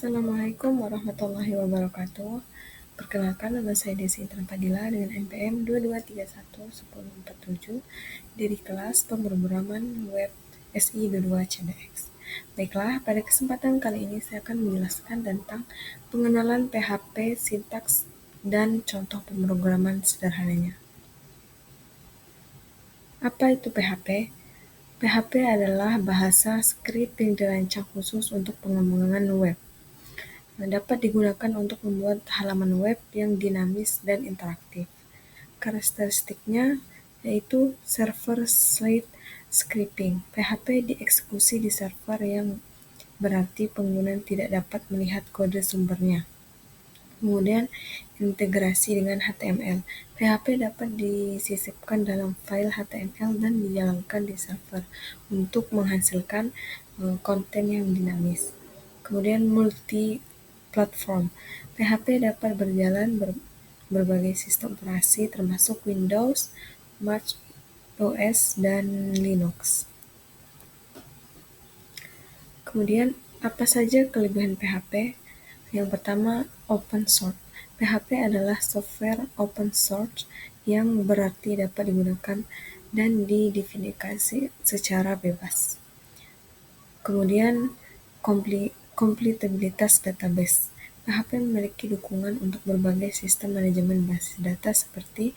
Assalamualaikum warahmatullahi wabarakatuh. Perkenalkan, nama saya Desi Intan Fadila dengan NPM 22311047 dari kelas pemrograman web SI 22 CDX. Baiklah, pada kesempatan kali ini saya akan menjelaskan tentang pengenalan PHP, sintaks, dan contoh pemrograman sederhananya. Apa itu PHP? PHP adalah bahasa skrip yang dirancang khusus untuk pengembangan web. Dapat digunakan untuk membuat halaman web yang dinamis dan interaktif. Karakteristiknya yaitu server-side scripting. PHP dieksekusi di server yang berarti pengguna tidak dapat melihat kode sumbernya. Kemudian integrasi dengan HTML. PHP dapat disisipkan dalam file HTML dan dijalankan di server untuk menghasilkan konten yang dinamis. Kemudian multi-platform. PHP dapat berjalan berbagai sistem operasi termasuk Windows, Mac OS, dan Linux. Kemudian apa saja kelebihan PHP? Yang pertama, open source. PHP adalah software open source yang berarti dapat digunakan dan didefinisikan secara bebas. Kemudian, kompatibilitas database. PHP memiliki dukungan untuk berbagai sistem manajemen basis data seperti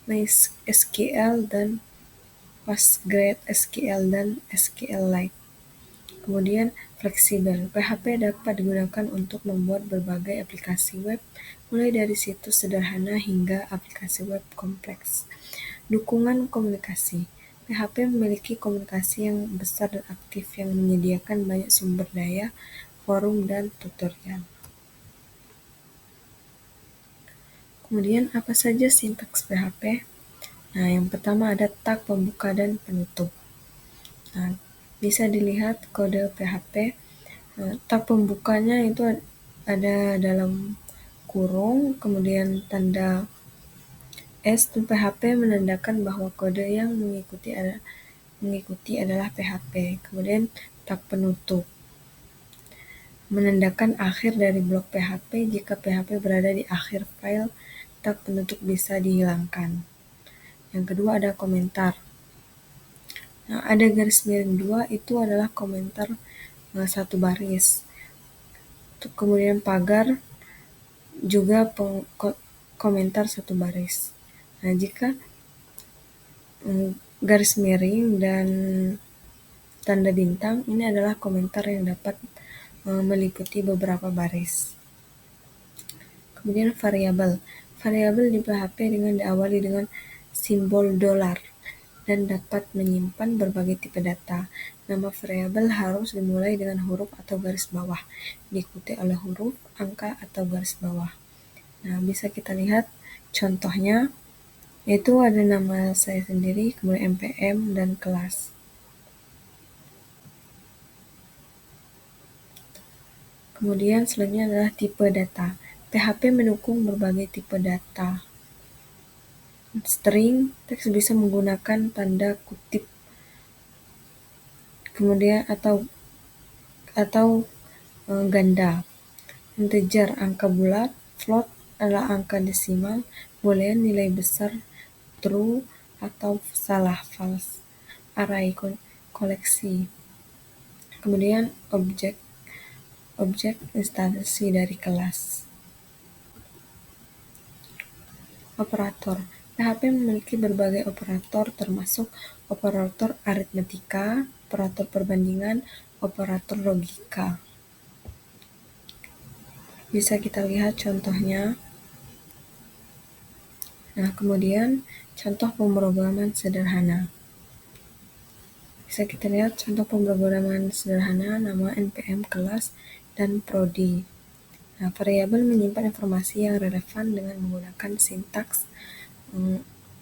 MySQL dan PostgreSQL dan SQLite. Kemudian fleksibel. PHP dapat digunakan untuk membuat berbagai aplikasi web, mulai dari situs sederhana hingga aplikasi web kompleks. Dukungan komunikasi. PHP memiliki komunikasi yang besar dan aktif yang menyediakan banyak sumber daya, forum, dan tutorial. Kemudian apa saja sintaks PHP? Nah, yang pertama ada tag pembuka dan penutup. Nah, bisa dilihat kode PHP. Tag pembukanya itu ada dalam kurung, kemudian tanda S dan PHP menandakan bahwa kode yang mengikuti adalah PHP. Kemudian tag penutup menandakan akhir dari blok PHP. Jika PHP berada di akhir file, tag penutup bisa dihilangkan. Yang kedua ada komentar. Nah, ada garis miring 2 itu adalah komentar satu baris. Kemudian pagar juga komentar satu baris. Nah, jika garis miring dan tanda bintang ini adalah komentar yang dapat meliputi beberapa baris. Kemudian variabel. Variabel di PHP diawali dengan simbol $, dan dapat menyimpan berbagai tipe data. Nama variabel harus dimulai dengan huruf atau garis bawah, diikuti oleh huruf, angka, atau garis bawah. Nah, bisa kita lihat contohnya, yaitu ada nama saya sendiri, kemudian NPM, dan kelas. Kemudian selanjutnya adalah tipe data. PHP mendukung berbagai tipe data. String, teks bisa menggunakan tanda kutip, kemudian atau ganda. Integer, angka bulat. Float adalah angka desimal. Boolean, nilai besar, true atau salah, false. Array, koleksi. Kemudian objek instansi dari kelas. Operator. PHP memiliki berbagai operator termasuk operator aritmetika, operator perbandingan, operator logika. Bisa kita lihat contohnya. Nah, kemudian contoh pemrograman sederhana. Bisa kita lihat contoh pemrograman sederhana, nama NPM, kelas, dan prodi. Nah, variabel menyimpan informasi yang relevan dengan menggunakan sintaks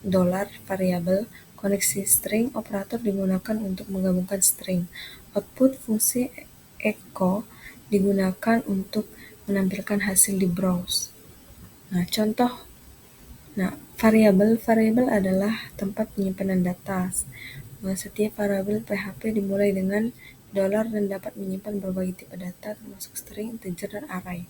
$variabel. Koneksi string, operator digunakan untuk menggabungkan string. Output, fungsi echo digunakan untuk menampilkan hasil di browse. Nah, contoh. Nah, variabel adalah tempat penyimpanan data. Setiap variabel PHP dimulai dengan dollar dan dapat menyimpan berbagai tipe data termasuk string, integer, dan array.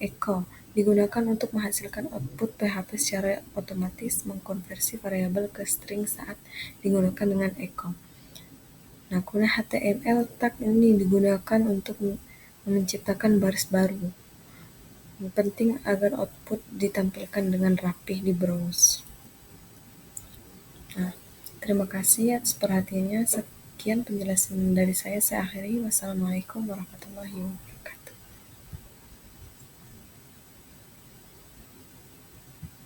Echo digunakan untuk menghasilkan output PHP secara otomatis mengkonversi variabel ke string saat digunakan dengan echo. Nah, kemudian HTML tag ini digunakan untuk menciptakan baris baru. Penting agar output ditampilkan dengan rapih di browse. Nah, terima kasih atas perhatiannya. Sekian penjelasan dari saya akhiri. Wassalamualaikum warahmatullahi wabarakatuh.